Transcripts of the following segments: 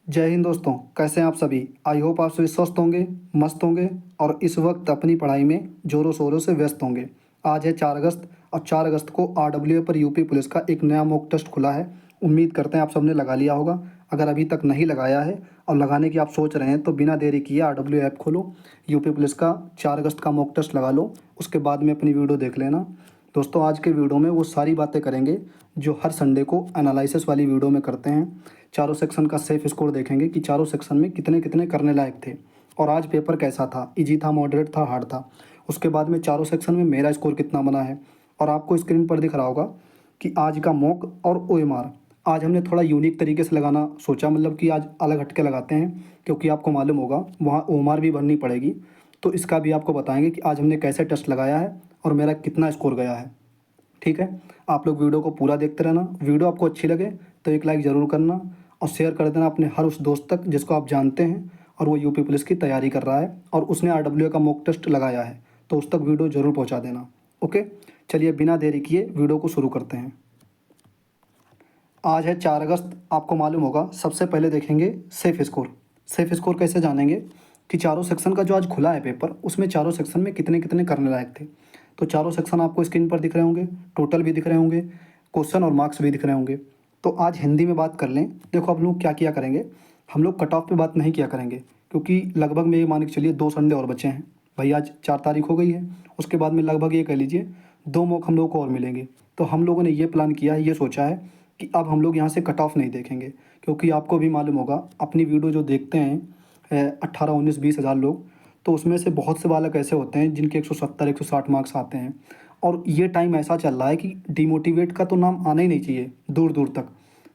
जय हिंद दोस्तों, कैसे हैं आप सभी। आई होप आप सभी स्वस्थ होंगे, मस्त होंगे और इस वक्त अपनी पढ़ाई में ज़ोरों शोरों से व्यस्त होंगे। आज है 4 अगस्त और 4 अगस्त को आरडब्ल्यूए पर यूपी पुलिस का एक नया मॉक टेस्ट खुला है। उम्मीद करते हैं आप सबने लगा लिया होगा। अगर अभी तक नहीं लगाया है और लगाने की आप सोच रहे हैं तो बिना देरी किए आरडब्ल्यू ऐप खोलो, यूपी पुलिस का 4 अगस्त का मॉक टेस्ट लगा लो, उसके बाद में अपनी वीडियो देख लेना। दोस्तों, आज के वीडियो में वो सारी बातें करेंगे जो हर संडे को एनालिसिस वाली वीडियो में करते हैं। चारों सेक्शन का सेफ स्कोर देखेंगे कि चारों सेक्शन में कितने कितने करने लायक थे और आज पेपर कैसा था, इजी था, मॉडरेट था, हार्ड था। उसके बाद में चारों सेक्शन में मेरा स्कोर कितना बना है और आपको स्क्रीन पर दिख रहा होगा कि आज का मॉक और ओएमआर आज हमने थोड़ा यूनिक तरीके से लगाना सोचा, मतलब कि आज अलग हटके लगाते हैं क्योंकि आपको मालूम होगा वहाँ ओएमआर भी भरनी पड़ेगी। तो इसका भी आपको बताएंगे कि आज हमने कैसे टेस्ट लगाया है और मेरा कितना स्कोर गया है। ठीक है, आप लोग वीडियो को पूरा देखते रहना। वीडियो आपको अच्छी लगे तो एक लाइक ज़रूर करना और शेयर कर देना अपने हर उस दोस्त तक जिसको आप जानते हैं और वो यूपी पुलिस की तैयारी कर रहा है और उसने आरडब्ल्यू का मॉक टेस्ट लगाया है, तो उस तक वीडियो ज़रूर पहुंचा देना। ओके, चलिए बिना देरी किए वीडियो को शुरू करते हैं। आज है 4 अगस्त, आपको मालूम होगा। सबसे पहले देखेंगे सेफ स्कोर। सेफ स्कोर कैसे जानेंगे कि चारों सेक्शन का जो आज खुला है पेपर, उसमें चारों सेक्शन में कितने कितने करने लायक थे। तो चारों सेक्शन आपको स्क्रीन पर दिख रहे होंगे, टोटल भी दिख रहे होंगे, क्वेश्चन और मार्क्स भी दिख रहे होंगे। तो आज हिंदी में बात कर लें। देखो अब लोग क्या किया करेंगे, हम लोग कट ऑफ पे बात नहीं किया करेंगे क्योंकि लगभग में ये मान के चलिए 2 संडे और बचे हैं। भाई आज 4 तारीख हो गई है, उसके बाद में लगभग ये कह लीजिए 2 मौके हम लोग को और मिलेंगे। तो हम लोगों ने ये प्लान किया है, ये सोचा है कि अब हम लोग यहाँ से कट ऑफ नहीं देखेंगे क्योंकि आपको भी मालूम होगा अपनी वीडियो जो देखते हैं 18 19 20 हज़ार लोग, तो उसमें से बहुत से बालक ऐसे होते हैं जिनके 170 160 मार्क्स आते हैं। और ये टाइम ऐसा चल रहा है कि डिमोटिवेट का तो नाम आना ही नहीं चाहिए दूर दूर तक।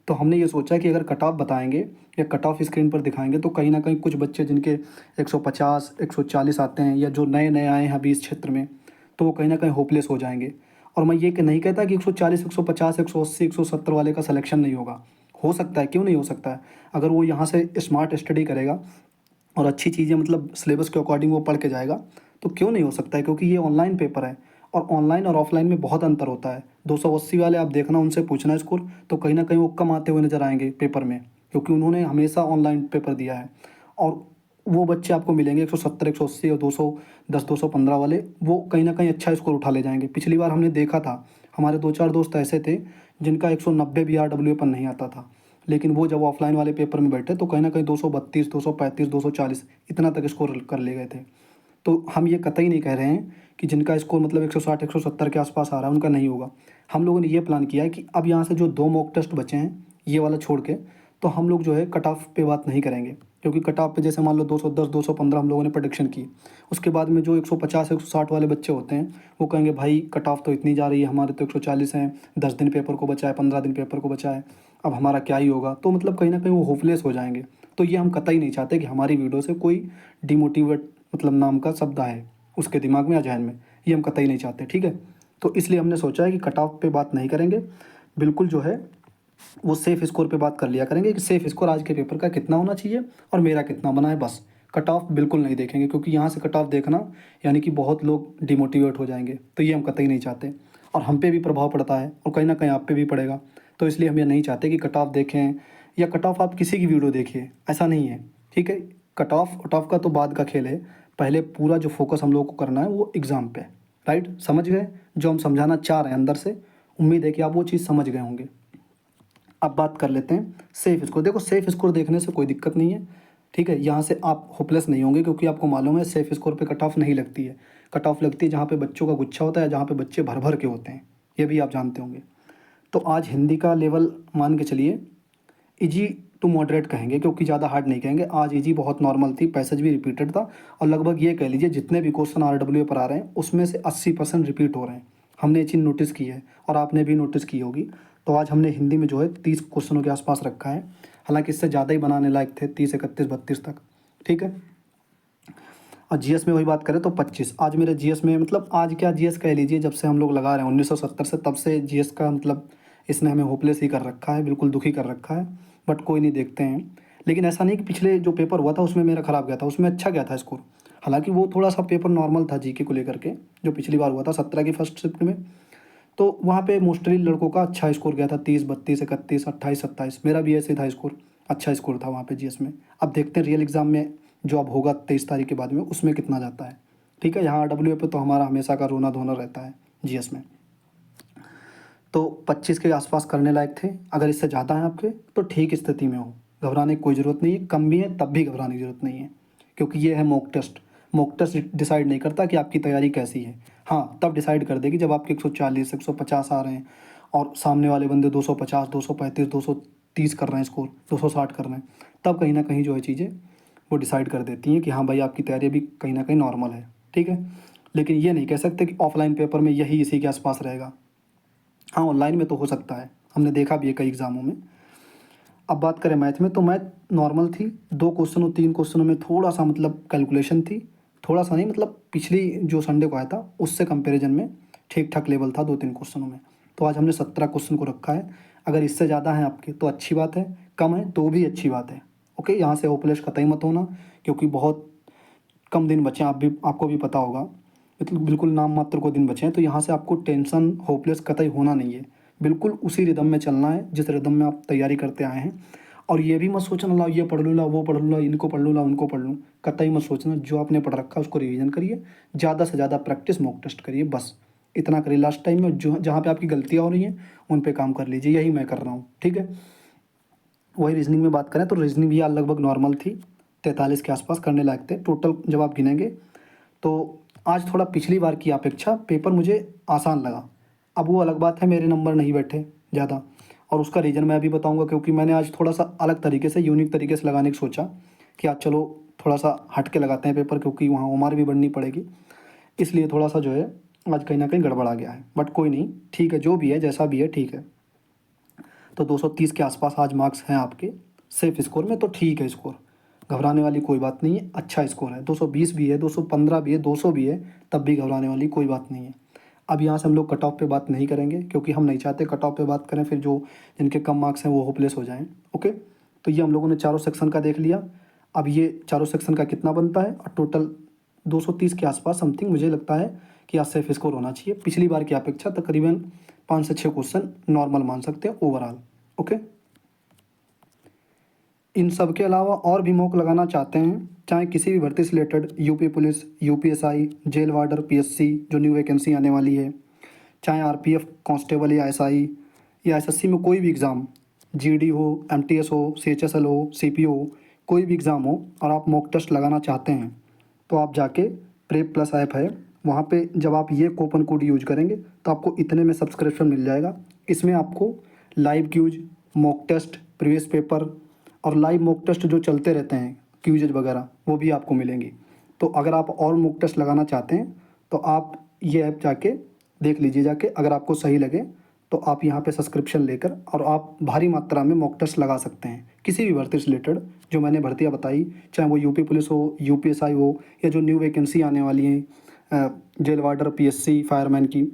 तो हमने ये सोचा कि अगर कट ऑफ बताएंगे या कट ऑफ स्क्रीन पर दिखाएंगे तो कहीं ना कहीं कुछ बच्चे जिनके 150 140 आते हैं या जो नए नए आए हैं अभी इस क्षेत्र में, तो वो कहीं ना कहीं होपलेस हो जाएंगे। और मैं ये कि नहीं कहता कि 140 150 180 170 वाले का सिलेक्शन नहीं होगा। हो सकता है, क्यों नहीं हो सकता है। अगर वो यहाँ से स्मार्ट स्टडी करेगा और अच्छी चीज़ें मतलब सिलेबस के अकॉर्डिंग वो पढ़ के जाएगा तो क्यों नहीं हो सकता है, क्योंकि ये ऑनलाइन पेपर है और ऑनलाइन और ऑफलाइन में बहुत अंतर होता है। 280 वाले आप देखना, उनसे पूछना स्कोर, तो कहीं ना कहीं वो कम आते हुए नजर आएंगे पेपर में क्योंकि उन्होंने हमेशा ऑनलाइन पेपर दिया है। और वो बच्चे आपको मिलेंगे 170 180 और 210 215 वाले, वो कहीं ना कहीं अच्छा स्कोर उठा ले जाएंगे। पिछली बार हमने देखा था, हमारे 2 4 दोस्त ऐसे थे जिनका 190 भी आरडब्ल्यू पर नहीं आता था, लेकिन वो जब ऑफलाइन वाले पेपर में बैठे तो कहीं ना कहीं 232 235 240 इतना तक स्कोर कर ले गए थे। तो हम ये कतई नहीं कह रहे हैं कि जिनका स्कोर मतलब 160 170 के आसपास आ रहा है उनका नहीं होगा। हम लोगों ने ये प्लान किया है कि अब यहाँ से जो 2 मॉक टेस्ट बचे हैं ये वाला छोड़ के, तो हम लोग जो है कट ऑफ पे बात नहीं करेंगे क्योंकि कट ऑफ पे जैसे मान लो 210 215 हम लोगों ने प्रोडिक्शन की। उसके बाद में जो 150 160 वाले बच्चे होते हैं वो कहेंगे भाई कट ऑफ तो इतनी जा रही है, हमारे तो 140 हैं, 10 दिन पेपर को बचा है, 15 दिन पेपर को बचा है, अब हमारा क्या ही होगा। तो मतलब कहीं ना कहीं वो होपलेस हो जाएंगे। तो ये हम कतई नहीं चाहते कि हमारी वीडियो से कोई डिमोटिवेट मतलब नाम का शब्द आए उसके दिमाग में या जहन में, ये हम कतई नहीं चाहते। ठीक है, तो इसलिए हमने सोचा है कि कट ऑफ पे बात नहीं करेंगे, बिल्कुल जो है वो सेफ स्कोर पे बात कर लिया करेंगे कि सेफ स्कोर आज के पेपर का कितना होना चाहिए और मेरा कितना बना है, बस। कट ऑफ बिल्कुल नहीं देखेंगे क्योंकि यहाँ से कट ऑफ देखना यानी कि बहुत लोग डिमोटिवेट हो जाएंगे, तो ये हम कतई नहीं चाहते। और हम पे भी प्रभाव पड़ता है और कहीं ना कहीं आप पे भी पड़ेगा। तो इसलिए हम ये नहीं चाहते कि कट ऑफ देखें या कट ऑफ आप किसी की वीडियो देखिए, ऐसा नहीं है। ठीक है, कट ऑफ का तो बाद का खेल है, पहले पूरा जो फोकस हम लोग को करना है वो एग्ज़ाम पे। राइट, समझ गए जो हम समझाना चाह रहे हैं अंदर से। उम्मीद है कि आप वो चीज़ समझ गए होंगे। अब बात कर लेते हैं सेफ स्कोर। देखो सेफ स्कोर देखने से कोई दिक्कत नहीं है। ठीक है, यहाँ से आप होपलेस नहीं होंगे क्योंकि आपको मालूम है सेफ स्कोर पे कट ऑफ नहीं लगती है। कट ऑफ लगती है जहाँ पे बच्चों का गुच्छा होता है, जहाँ पे बच्चे भर भर के होते हैं, ये भी आप जानते होंगे। तो आज हिंदी का लेवल मान के चलिए इजी टू मॉडरेट कहेंगे क्योंकि ज़्यादा हार्ड नहीं कहेंगे। आज इजी बहुत नॉर्मल थी, पैसेज भी रिपीटेड था और लगभग ये कह लीजिए जितने भी क्वेश्चन आरडब्ल्यू पर आ रहे हैं उसमें से 80% रिपीट हो रहे हैं। हमने ये चीज़ नोटिस की है और आपने भी नोटिस की होगी। तो आज हमने हिंदी में जो है 30 क्वेश्चनों के आसपास रखा है, हालांकि इससे ज़्यादा ही बनाने लायक थे, 30 31 32 तक। ठीक है, और जीएस में वही बात करें तो 25। आज मेरे जीएस में मतलब आज क्या जीएस कह लीजिए, जब से हम लोग लगा रहे हैं 1970 से, तब से जीएस का मतलब इसने हमें होपलेस ही कर रखा है, बिल्कुल दुखी कर रखा है। बट कोई नहीं, देखते हैं। लेकिन ऐसा नहीं कि पिछले जो पेपर हुआ था उसमें मेरा ख़राब गया था, उसमें अच्छा गया था स्कोर। हालांकि वो थोड़ा सा पेपर नॉर्मल था जीके को लेकर के, जो पिछली बार हुआ था 17 की फर्स्ट शिफ्ट में। तो वहाँ पे मोस्टली लड़कों का अच्छा स्कोर गया था, 30 32 31 28 27। मेरा भी ऐसे था स्कोर। अच्छा स्कोर था वहाँ पे जीएस में। अब देखते हैं रियल एग्ज़ाम में जो अब होगा 23 तारीख के बाद में, उसमें कितना जाता है। ठीक है, यहाँ आरडब्ल्यूए पे तो हमारा हमेशा का रोना धोना रहता है जीएस में। तो 25 के आसपास करने लायक थे। अगर इससे ज़्यादा है आपके तो ठीक स्थिति में हो, घबराने की कोई ज़रूरत नहीं है। कम भी है तब भी घबराने की ज़रूरत नहीं है, क्योंकि ये है mock test. Mock test decide नहीं करता कि आपकी तैयारी कैसी है। हाँ, तब डिसाइड कर देगी जब आपके 140 150 आ रहे हैं और सामने वाले बंदे 250 235 230 कर रहे हैं स्कोर, 260 कर रहे हैं। तब कहीं ना कहीं जो है चीज़ें वो डिसाइड कर देती हैं कि हाँ भाई, आपकी तैयारी भी कहीं ना कहीं नॉर्मल है। ठीक है, लेकिन ये नहीं कह सकते कि ऑफलाइन पेपर में यही इसी के आसपास रहेगा। हाँ, ऑनलाइन में तो हो सकता है, हमने देखा भी है कई एग्ज़ामों में। अब बात करें मैथ में, तो मैथ नॉर्मल थी। 2 क्वेश्चनों 3 क्वेश्चनों में थोड़ा-सा मतलब कैलकुलेशन थी। थोड़ा-सा नहीं, मतलब पिछली जो संडे को आया था उससे कंपैरिजन में ठीक-ठाक लेवल था 2-3 क्वेश्चनों में। तो आज हमने 17 क्वेश्चन को रखा है। अगर इससे ज़्यादा हैं आपके तो अच्छी बात है, कम है तो भी अच्छी बात है। ओके, यहाँ से होपलेस कतई मत होना, क्योंकि बहुत कम दिन बचे हैं। आपको भी पता होगा, मतलब बिल्कुल नाम मात्र को दिन बचे हैं। तो यहाँ से आपको टेंशन होपलेस कतई होना नहीं है। बिल्कुल उसी रिदम में चलना है जिस रिदम में आप तैयारी करते आए हैं। और ये भी मत सोचना ला ये पढ़ लूँ, ला वो पढ़ लूँ, ला इनको पढ़ लूँ, ला उनको पढ़ लूँ। कतई मत सोचना, जो आपने पढ़ रखा है उसको रिवीजन करिए, ज़्यादा से ज़्यादा प्रैक्टिस मॉक टेस्ट करिए, बस इतना करिए लास्ट टाइम में। जो जहाँ पे आपकी गलतियाँ हो रही हैं उन पे काम कर लीजिए, यही मैं कर रहा हूँ। ठीक है, वही रीजनिंग में बात करें तो रीजनिंग भी यार लगभग नॉर्मल थी, 43 के आसपास करने लायक थे टोटल जब आप गिनेंगे। तो आज थोड़ा पिछली बार की अपेक्षा पेपर मुझे आसान लगा। अब वो अलग बात है, मेरे नंबर नहीं बैठे ज़्यादा, और उसका रीज़न मैं अभी बताऊंगा, क्योंकि मैंने आज थोड़ा सा अलग तरीके से, यूनिक तरीके से लगाने की सोचा कि आज चलो थोड़ा सा हट के लगाते हैं पेपर, क्योंकि वहाँ उम्र भी बढ़नी पड़ेगी। इसलिए थोड़ा सा जो है आज कहीं ना कहीं गड़बड़ आ गया है, बट कोई नहीं, ठीक है, जो भी है जैसा भी है ठीक है। तो 230 के आसपास आज मार्क्स हैं आपके सेफ स्कोर में, तो ठीक है स्कोर, घबराने वाली कोई बात नहीं है, अच्छा स्कोर है। 220 भी है, 215 भी है, 200 भी है, तब भी घबराने वाली कोई बात नहीं है। अब यहाँ से हम लोग कट ऑफ पे बात नहीं करेंगे, क्योंकि हम नहीं चाहते कट ऑफ पे बात करें, फिर जो जिनके कम मार्क्स हैं वो होपलेस हो जाएं। ओके, तो ये हम लोगों ने चारों सेक्शन का देख लिया। अब ये चारों सेक्शन का कितना बनता है, और टोटल 230 के आसपास समथिंग मुझे लगता है कि आज सेफ स्कोर होना चाहिए। पिछली बार की अपेक्षा तकरीबन 5 से 6 क्वेश्चन नॉर्मल मान सकते हैं ओवरऑल। ओके, इन सब के अलावा और भी मॉक लगाना चाहते हैं, चाहे किसी भी भर्ती से related, UP police, UPSI, jail warder, PSC जो न्यू वैकेंसी आने वाली है, चाहे आरपीएफ कांस्टेबल या एसआई या एसएससी में कोई भी एग्ज़ाम, जीडी हो, एमटीएस हो, सीएचएसएल हो, सीपीओ हो, कोई भी एग्ज़ाम हो, और आप मॉक टेस्ट लगाना चाहते हैं, तो आप जाके प्रेप प्लस ऐप है, वहाँ पे जब आप ये कूपन कोड यूज करेंगे तो आपको इतने में सब्सक्रिप्शन मिल जाएगा। इसमें आपको live quiz, mock test, previous paper और लाइव मॉक टेस्ट जो चलते रहते हैं क्यूजेज वगैरह, वो भी आपको मिलेंगी। तो अगर आप और मॉक टेस्ट लगाना चाहते हैं तो आप ये ऐप जाके देख लीजिए जाके, अगर आपको सही लगे तो आप यहाँ पे सब्सक्रिप्शन लेकर और आप भारी मात्रा में मॉक टेस्ट लगा सकते हैं किसी भी भर्ती से रिलेटेड जो मैंने भर्तियाँ बताई, चाहे वो यूपी पुलिस हो, यूपीएसआई हो, या जो न्यू वैकेंसी आने वाली हैं जेल वार्डर, पीएससी, फायरमैन की।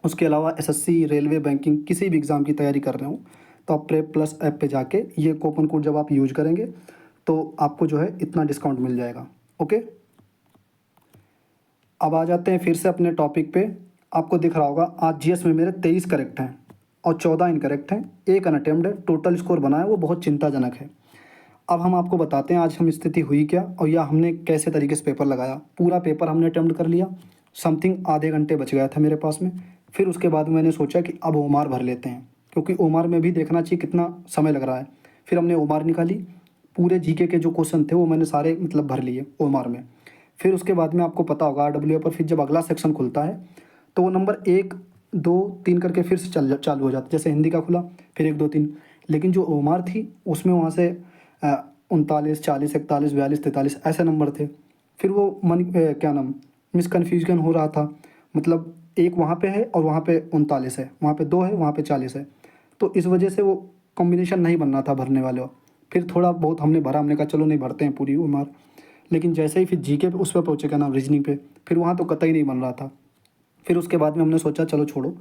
उसके अलावा एसएससी, रेलवे, बैंकिंग, किसी भी एग्ज़ाम की तैयारी कर रहे हो तो आप प्रेप प्लस ऐप पे जाके ये कूपन कोड जब आप यूज करेंगे तो आपको जो है इतना डिस्काउंट मिल जाएगा। ओके, अब आ जाते हैं फिर से अपने टॉपिक पे। आपको दिख रहा होगा आज जीएस में मेरे 23 करेक्ट हैं और 14 इनकरेक्ट हैं, एक अनअटेम्प्ट है, टोटल स्कोर बना है वो बहुत चिंताजनक है। अब हम आपको बताते हैं आज हम स्थिति हुई क्या, और या हमने कैसे तरीके से पेपर लगाया। पूरा पेपर हमने अटेम्प्ट कर लिया, समथिंग आधे घंटे बच गया था मेरे पास में। फिर उसके बाद मैंने सोचा कि अब ओमार भर लेते हैं, क्योंकि ओमार में भी देखना चाहिए कितना समय लग रहा है। फिर हमने ओमार निकाली, पूरे जीके के जो क्वेश्चन थे वो मैंने सारे मतलब भर लिए ओमार में। फिर उसके बाद में आपको पता होगा आरडब्ल्यू पर फिर जब अगला सेक्शन खुलता है तो वो नंबर 1 2 3 करके फिर से चालू हो जाता है, जैसे हिंदी का खुला फिर 1 2 3। लेकिन जो ओमार थी उसमें वहाँ से 39 40 41 42 43 ऐसे नंबर थे। फिर वो क्या नाम मिसकन्फ्यूजन हो रहा था, मतलब एक वहाँ पे है और वहाँ पे 39 है, वहाँ पे 2 है, वहाँ पे 40 है। तो इस वजह से वो कॉम्बिनेशन नहीं बन रहा था भरने वाले। फिर थोड़ा बहुत हमने भरा, हमने कहा चलो नहीं भरते हैं पूरी उम्र। लेकिन जैसे ही फिर जीके पे उस पर पहुँचे, क्या नाम रीजनिंग पे, फिर वहाँ तो कतई नहीं बन रहा था। फिर उसके बाद में हमने सोचा चलो छोड़ो,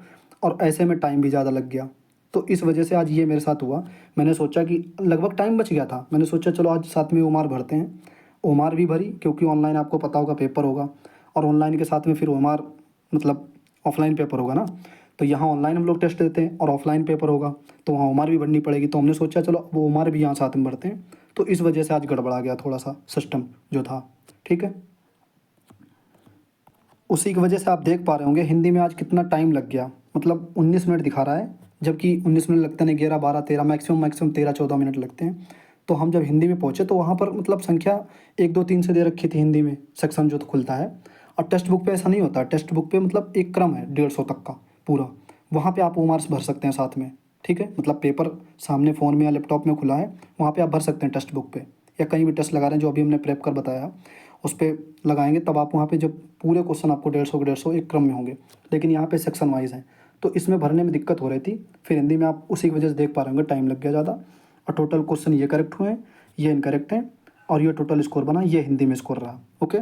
और ऐसे में टाइम भी ज़्यादा लग गया। तो इस वजह से आज ये मेरे साथ हुआ। मैंने सोचा कि लगभग टाइम बच गया था, मैंने सोचा चलो आज साथ में ओमार भरते हैं। ओमार भी भरी, क्योंकि ऑनलाइन आपको पता होगा पेपर होगा, और ऑनलाइन के साथ में फिर ओमार मतलब ऑफलाइन पेपर होगा ना। तो यहाँ ऑनलाइन हम लोग टेस्ट देते हैं और ऑफलाइन पेपर होगा, तो वहाँ उम्र भी भरनी पड़ेगी। तो हमने सोचा चलो वो उम्र भी यहाँ साथ में भरते हैं। तो इस वजह से आज गड़बड़ा गया थोड़ा सा सिस्टम जो था, ठीक है। उसी की वजह से आप देख पा रहे होंगे हिंदी में आज कितना टाइम लग गया, मतलब 19 मिनट दिखा रहा है, जबकि 19 मिनट लगते नहीं, 11 12 13 मैक्सिमम 13 14 मिनट लगते हैं। तो हम जब हिंदी में पहुँचे तो वहाँ पर मतलब संख्या 1 2 3 से दे रखी थी हिंदी में सेक्शन जो तो खुलता है। और टेक्स्ट बुक पे ऐसा नहीं होता, टेक्स्ट बुक पे मतलब एक क्रम है 150 तक का पूरा, वहाँ पे आप वो मार्क्स भर सकते हैं साथ में, ठीक है। मतलब पेपर सामने फ़ोन में या लैपटॉप में खुला है, वहाँ पे आप भर सकते हैं टेक्स्ट बुक पे, या कहीं भी टेस्ट लगा रहे हैं जो अभी हमने प्रेप कर बताया उस पर लगाएंगे, तब आप वहाँ पे जब पूरे क्वेश्चन आपको 150 के 150 एक क्रम में होंगे। लेकिन यहाँ पे सेक्शन वाइज है, तो इसमें भरने में दिक्कत हो रही थी। फिर हिंदी में आप उसी की वजह से देख पा रहे होंगे टाइम लग गया ज़्यादा। और टोटल क्वेश्चन ये करेक्ट हुए हैं, ये इनकरेक्ट हैं, और ये टोटल स्कोर बना, ये हिंदी में स्कोर रहा। ओके,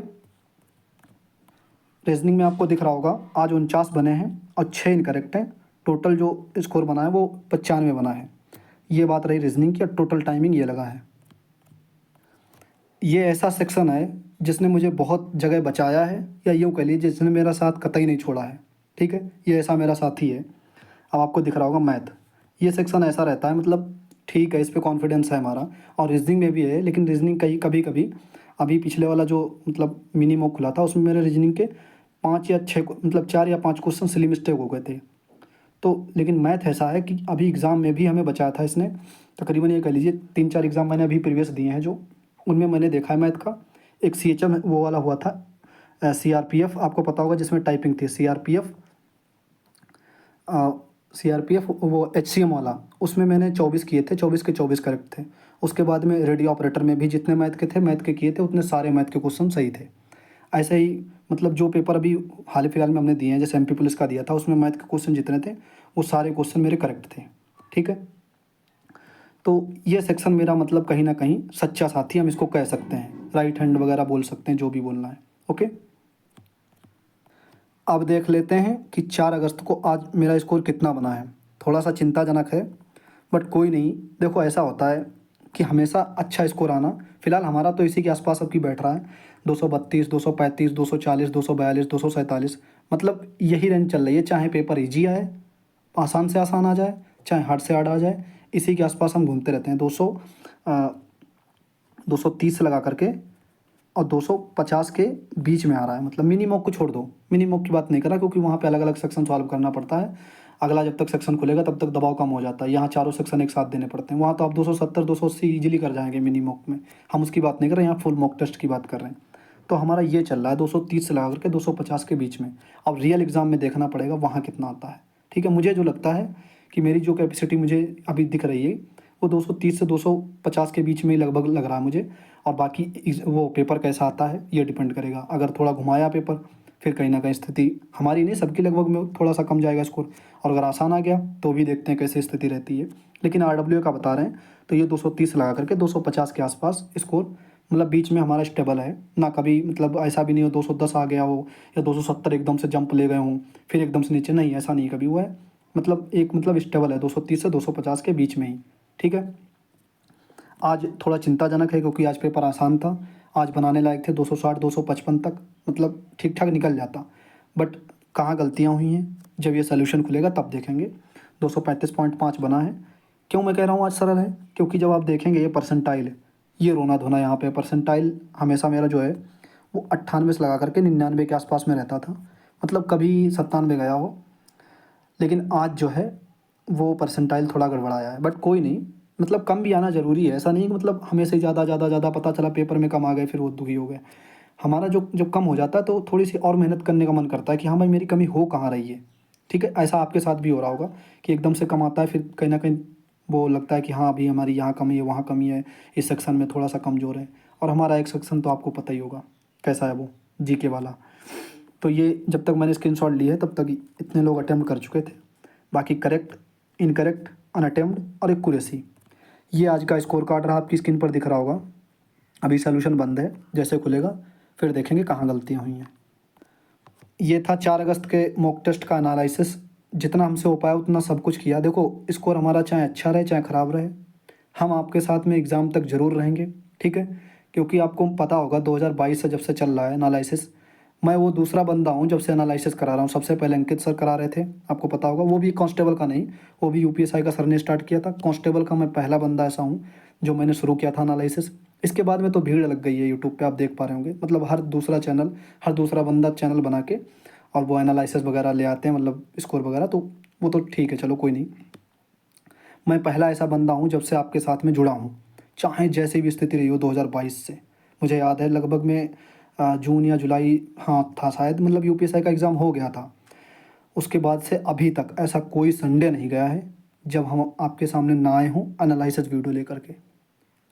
रीजनिंग में आपको दिख रहा होगा आज 49 बने हैं और 6 इनकरेक्ट हैं। टोटल जो स्कोर बना है वो 95 बना है। ये बात रही रीजनिंग की, और टोटल टाइमिंग ये लगा है। ये ऐसा सेक्शन है जिसने मुझे बहुत जगह बचाया है, या यूँ कह लीजिए जिसने मेरा साथ कतई नहीं छोड़ा है, ठीक है। ये ऐसा मेरा साथी है। अब आपको दिख रहा होगा मैथ, ये सेक्शन ऐसा रहता है, मतलब ठीक है इस पे कॉन्फिडेंस है हमारा, और रीजनिंग में भी है। लेकिन रीजनिंग कभी कभी अभी पिछले वाला जो मतलब मिनी मॉक खुला था उसमें मेरे रीजनिंग के 5 या 6 मतलब 4 या 5 क्वेश्चन सिली मिस्टेक हो गए थे। तो लेकिन मैथ ऐसा है कि अभी एग्ज़ाम में भी हमें बचाया था इसने। तकरीबन ये कह लीजिए 3 4 एग्ज़ाम मैंने अभी प्रीवियस दिए हैं जो, उनमें मैंने देखा है मैथ का। एक CHM वो वाला हुआ था, CRPF आपको पता होगा, जिसमें टाइपिंग थी। CRPF वो HCM वाला, उसमें मैंने 24 किए थे, 24 के 24 करेक्ट थे। उसके बाद में रेडियो ऑपरेटर में भी जितने मैथ के थे, मैथ के किए थे, उतने सारे मैथ के क्वेश्चन सही थे। ऐसे ही मतलब जो पेपर अभी हाल फिलहाल में हमने दिए हैं, जैसे MP पुलिस का दिया था, उसमें मैथ के क्वेश्चन जितने थे वो सारे क्वेश्चन मेरे करेक्ट थे, ठीक है। तो ये सेक्शन मेरा मतलब कहीं ना कहीं सच्चा साथी हम इसको कह सकते हैं, राइट हैंड वगैरह बोल सकते हैं, जो भी बोलना है। ओके, अब देख लेते हैं कि 4 अगस्त को आज मेरा स्कोर कितना बना है। थोड़ा सा चिंताजनक है, बट कोई नहीं। देखो ऐसा होता है कि हमेशा अच्छा स्कोर आना, फिलहाल हमारा तो इसी के आसपास अब की बैठ रहा है, 232 235 240 242 247, मतलब यही रेंज चल रही है। चाहे पेपर ईजी आए, आसान से आसान आ जाए, चाहे हार्ड से हार्ड आ जाए, इसी के आसपास हम घूमते रहते हैं। 230 लगा करके और 250 के बीच में आ रहा है। मतलब मिनी मॉक को छोड़ दो, मिनी मॉक की बात नहीं कर रहा, क्योंकि वहाँ पे अलग अलग सेक्शन सॉल्व करना पड़ता है। अगला जब तक सेक्शन खुलेगा तब तक दबाव कम हो जाता है, यहाँ चारों सेक्शन एक साथ देने पड़ते हैं। वहाँ तो आप 270 280 ईजिली कर जाएंगे मिनी मॉक में, हम उसकी बात नहीं कर रहे हैं, यहाँ फुल मॉक टेस्ट की बात कर रहे हैं। तो हमारा ये चल रहा है 230 से लगा करके 250 के बीच में। अब रियल एग्ज़ाम में देखना पड़ेगा वहाँ कितना आता है, ठीक है। मुझे जो लगता है कि मेरी जो कैपेसिटी मुझे अभी दिख रही है वो 230 से 250 के बीच में ही लगभग लग रहा है मुझे। और बाकी वो पेपर कैसा आता है ये डिपेंड करेगा। अगर थोड़ा घुमाया पेपर, फिर कहीं ना कहीं स्थिति हमारी नहीं सबकी लगभग में थोड़ा सा कम जाएगा स्कोर। और अगर आसान आ गया तो भी देखते हैं कैसे स्थिति रहती है। लेकिन RWA का बता रहे हैं तो ये 230 लगा करके 250 के आसपास स्कोर, मतलब बीच में हमारा स्टेबल है ना। कभी मतलब ऐसा भी नहीं हो 210 आ गया हो या 270 एकदम से जंप ले गए हों फिर एकदम से नीचे, नहीं ऐसा नहीं कभी हुआ है। मतलब एक मतलब स्टेबल है 230 से 250 के बीच में ही, ठीक है। आज थोड़ा चिंताजनक है क्योंकि आज पेपर आसान था, आज बनाने लायक थे 260 255 तक, मतलब ठीक ठाक निकल जाता। बट कहाँ गलतियाँ हुई हैं जब ये सोल्यूशन खुलेगा तब देखेंगे। 235.5 बना है। क्यों मैं कह रहा हूँ आज सरल है, क्योंकि जब आप देखेंगे ये परसेंटाइल, ये रोना धोना यहाँ पे परसेंटाइल हमेशा मेरा जो है वो 98 से लगा करके 99 के आसपास में रहता था, मतलब कभी 97 गया हो। लेकिन आज जो है वो परसेंटाइल थोड़ा गड़बड़ाया है, बट कोई नहीं, मतलब कम भी आना ज़रूरी है। ऐसा नहीं कि मतलब हमें से ज़्यादा ज़्यादा ज़्यादा पता चला पेपर में कम आ गए फिर वो दुखी हो गए। हमारा जो जब कम हो जाता है तो थोड़ी सी और मेहनत करने का मन करता है कि हाँ भाई मेरी कमी हो कहाँ रही है, ठीक है। ऐसा आपके साथ भी हो रहा होगा कि एकदम से कम आता है, फिर कहीं ना कहीं वो लगता है कि हाँ अभी हमारी यहाँ कमी है, वहाँ कमी है, इस सेक्शन में थोड़ा सा कमज़ोर है। और हमारा एक सेक्शन तो आपको पता ही होगा कैसा है, वो GK वाला। तो ये जब तक मैंने स्क्रीनशॉट ली है तब तक इतने लोग अटेम्प्ट कर चुके थे। बाकी करेक्ट, इनकरेक्ट, अनअटेम्प्ट और एक्यूरेसी, ये आज का स्कोर कार्ड रहा, आपकी स्क्रीन पर दिख रहा होगा। अभी सोल्यूशन बंद है, जैसे खुलेगा फिर देखेंगे कहाँ गलतियाँ हुई हैं। ये था 4 अगस्त के मॉक टेस्ट का एनालिसिस। जितना हमसे हो पाया उतना सब कुछ किया। देखो स्कोर हमारा चाहे अच्छा रहे चाहे ख़राब रहे, हम आपके साथ में एग्ज़ाम तक ज़रूर रहेंगे, ठीक है। क्योंकि आपको पता होगा 2022 से जब से चल रहा है एनालिसिस, मैं वो दूसरा बंदा हूँ जब से एनालिसिस करा रहा हूँ। सबसे पहले अंकित सर करा रहे थे, आपको पता होगा, वो भी कांस्टेबल का नहीं, वो भी यूपीएसआई का सर ने स्टार्ट किया था। कांस्टेबल का मैं पहला बंदा ऐसा हूँ जो मैंने शुरू किया था एनालिसिस। इसके बाद में तो भीड़ लग गई है यूट्यूब पे, आप देख पा रहे होंगे, मतलब हर दूसरा चैनल, हर दूसरा बंदा चैनल बना के और वो एनालिसिस वगैरह ले आते हैं, मतलब स्कोर वगैरह। तो वो तो ठीक है, चलो कोई नहीं। मैं पहला ऐसा बंदा हूँ जब से आपके साथ में जुड़ा हूँ, चाहे जैसी भी स्थिति रही हो। 2022 से मुझे याद है लगभग में जून या जुलाई, हाँ था शायद, मतलब यूपीएसआई का एग्ज़ाम हो गया था। उसके बाद से अभी तक ऐसा कोई संडे नहीं गया है जब हम आपके सामने ना आए हों एनालिसिस वीडियो लेकर के।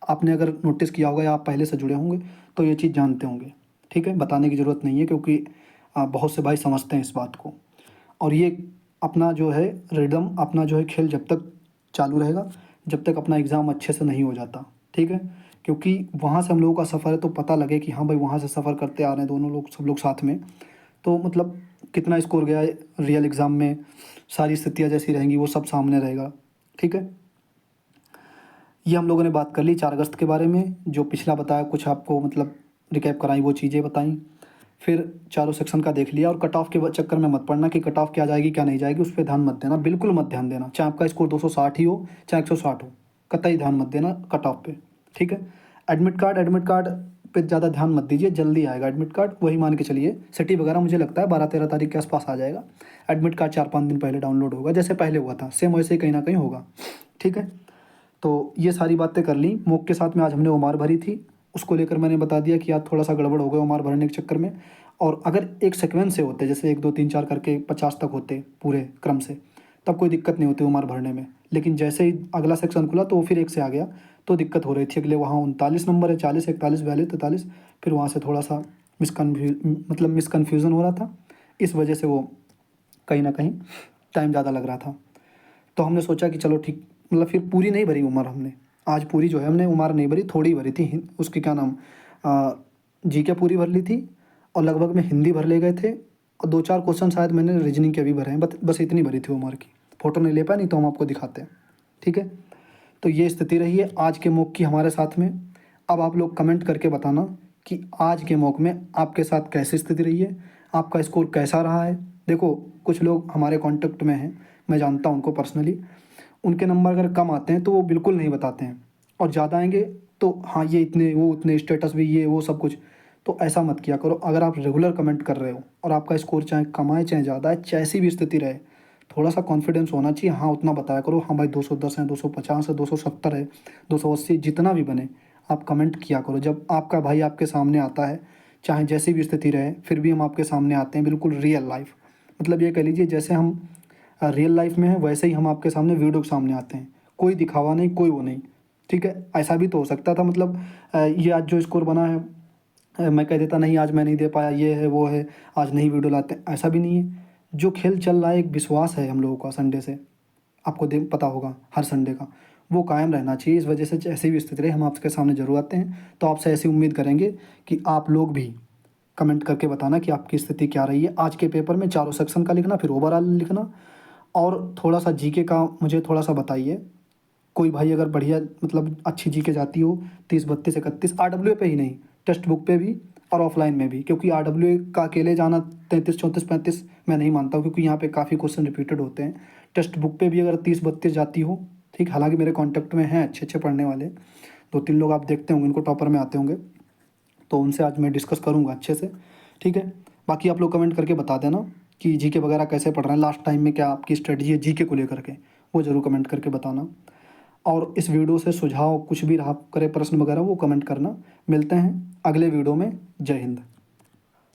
आपने अगर नोटिस किया होगा या आप पहले से जुड़े होंगे तो ये चीज़ जानते होंगे, ठीक है, बताने की ज़रूरत नहीं है, क्योंकि बहुत से भाई समझते हैं इस बात को। और ये अपना जो है रिदम, अपना जो है खेल जब तक चालू रहेगा जब तक अपना एग्ज़ाम अच्छे से नहीं हो जाता, ठीक है। क्योंकि वहाँ से हम लोगों का सफ़र है तो पता लगे कि हाँ भाई वहाँ से सफ़र करते आ रहे हैं दोनों लोग, सब लोग साथ में, तो मतलब कितना स्कोर गया है रियल एग्ज़ाम में, सारी स्थितियाँ जैसी रहेंगी वो सब सामने रहेगा, ठीक है। ये हम लोगों ने बात कर ली 4 अगस्त के बारे में, जो पिछला बताया कुछ आपको, मतलब रिकैप कराई, वो चीज़ें बताई। फिर चारों सेक्शन का देख लिया। और कट ऑफ के चक्कर में मत पड़ना कि कट ऑफ क्या जाएगी क्या नहीं जाएगी, उस पर ध्यान मत देना, बिल्कुल मत ध्यान देना। चाहे आपका स्कोर 260 ही हो चाहे 160 हो, कतई ध्यान मत देना कट ऑफ पे, ठीक है। एडमिट कार्ड पे ज़्यादा ध्यान मत दीजिए, जल्दी आएगा एडमिट कार्ड, वही मान के चलिए। सिटी वगैरह मुझे लगता है 12-13 तारीख के आसपास आ जाएगा। एडमिट कार्ड 4-5 दिन पहले डाउनलोड होगा, जैसे पहले हुआ था सेम वैसे ही कहीं ना कहीं होगा, ठीक है। तो ये सारी बातें कर ली। मॉक के साथ में आज हमने ओमार भरी थी, उसको लेकर मैंने बता दिया कि यार थोड़ा सा गड़बड़ हो गया ओमार भरने के चक्कर में। और अगर एक सीक्वेंस से होते, जैसे 1 2 3 4 करके 50 तक होते पूरे क्रम से, तब कोई दिक्कत नहीं होती ओमार भरने में। लेकिन जैसे ही अगला सेक्शन खुला तो वो फिर 1 से आ गया, तो दिक्कत हो रही थी। अगले वहाँ 39 नंबर है, 40 41 42 43, फिर वहाँ से थोड़ा सा मिसकन्फ्यूज़न हो रहा था। इस वजह से वो कहीं ना कहीं टाइम ज़्यादा लग रहा था। तो हमने सोचा कि चलो ठीक, मतलब फिर पूरी नहीं भरी उम्र हमने, आज पूरी जो है हमने उम्र नहीं भरी, थोड़ी भरी थी। उसकी क्या नाम, जीके पूरी भर ली थी और लगभग में हिंदी भर ले गए थे, और 2-4 क्वेश्चन शायद मैंने रीजनिंग के भी भरे हैं, बस इतनी भरी थी उम्र की। फ़ोटो नहीं ले पाया, नहीं तो हम आपको दिखाते हैं, ठीक है। तो ये स्थिति रही है आज के मॉक की हमारे साथ में। अब आप लोग कमेंट करके बताना कि आज के मॉक में आपके साथ कैसी स्थिति रही है, आपका स्कोर कैसा रहा है। देखो कुछ लोग हमारे कांटेक्ट में हैं, मैं जानता हूँ उनको पर्सनली, उनके नंबर अगर कम आते हैं तो वो बिल्कुल नहीं बताते हैं, और ज़्यादा आएंगे तो हाँ ये इतने, वो उतने, स्टेटस भी ये वो सब कुछ। तो ऐसा मत किया करो। अगर आप रेगुलर कमेंट कर रहे हो और आपका स्कोर चाहे कम आए चाहे ज़्यादा है, जैसी भी स्थिति रहे, थोड़ा सा कॉन्फिडेंस होना चाहिए। हाँ उतना बताया करो, हाँ भाई 210 है, 250 है, 270 है, 280, जितना भी बने आप कमेंट किया करो। जब आपका भाई आपके सामने आता है, चाहे जैसी भी स्थिति रहे, फिर भी हम आपके सामने आते हैं बिल्कुल रियल लाइफ, मतलब ये कह लीजिए जैसे हम रियल लाइफ में है वैसे ही हम आपके सामने वीडियो के सामने आते हैं, कोई दिखावा नहीं, कोई वो नहीं, ठीक है। ऐसा भी तो हो सकता था, मतलब ये आज जो स्कोर बना है, मैं कह देता नहीं आज मैं नहीं दे पाया, ये है वो है, आज नहीं वीडियो लाते, ऐसा भी नहीं है। जो खेल चल रहा है, एक विश्वास है हम लोगों का संडे से, आपको देख पता होगा हर संडे का, वो कायम रहना चाहिए। इस वजह से ऐसी भी स्थिति रहे हम आपके सामने जरूर आते हैं। तो आपसे ऐसी उम्मीद करेंगे कि आप लोग भी कमेंट करके बताना कि आपकी स्थिति क्या रही है आज के पेपर में। चारों सेक्शन का लिखना, फिर ओवरऑल लिखना, और थोड़ा सा जीके का मुझे थोड़ा सा बताइए। कोई भाई अगर बढ़िया, मतलब अच्छी जीके जाती हो, 30 32 31, आरडब्ल्यू पे ही नहीं, टेक्स्ट बुक पे भी और ऑफलाइन में भी, क्योंकि आरडब्ल्यू का अकेले जाना 33 34 35 मैं नहीं मानता हूँ, क्योंकि यहाँ पे काफ़ी क्वेश्चन रिपीटेड होते हैं। टेक्स्ट बुक पे भी अगर 30 32 जाती हो, ठीक, हालांकि मेरे कॉन्टेक्ट में हैं अच्छे अच्छे पढ़ने वाले, 2-3 लोग आप देखते होंगे, इनको टॉपर में आते होंगे, तो उनसे आज मैं डिस्कस करूँगा अच्छे से, ठीक है। बाकी आप लोग कमेंट करके बता देना कि जीके वगैरह कैसे पढ़ रहे हैं, लास्ट टाइम में क्या आपकी स्ट्रेटजी है जीके को लेकर के, वो ज़रूर कमेंट करके बताना। और इस वीडियो से सुझाव कुछ भी रहा करे, प्रश्न वगैरह, वो कमेंट करना। मिलते हैं अगले वीडियो में। जय हिंद।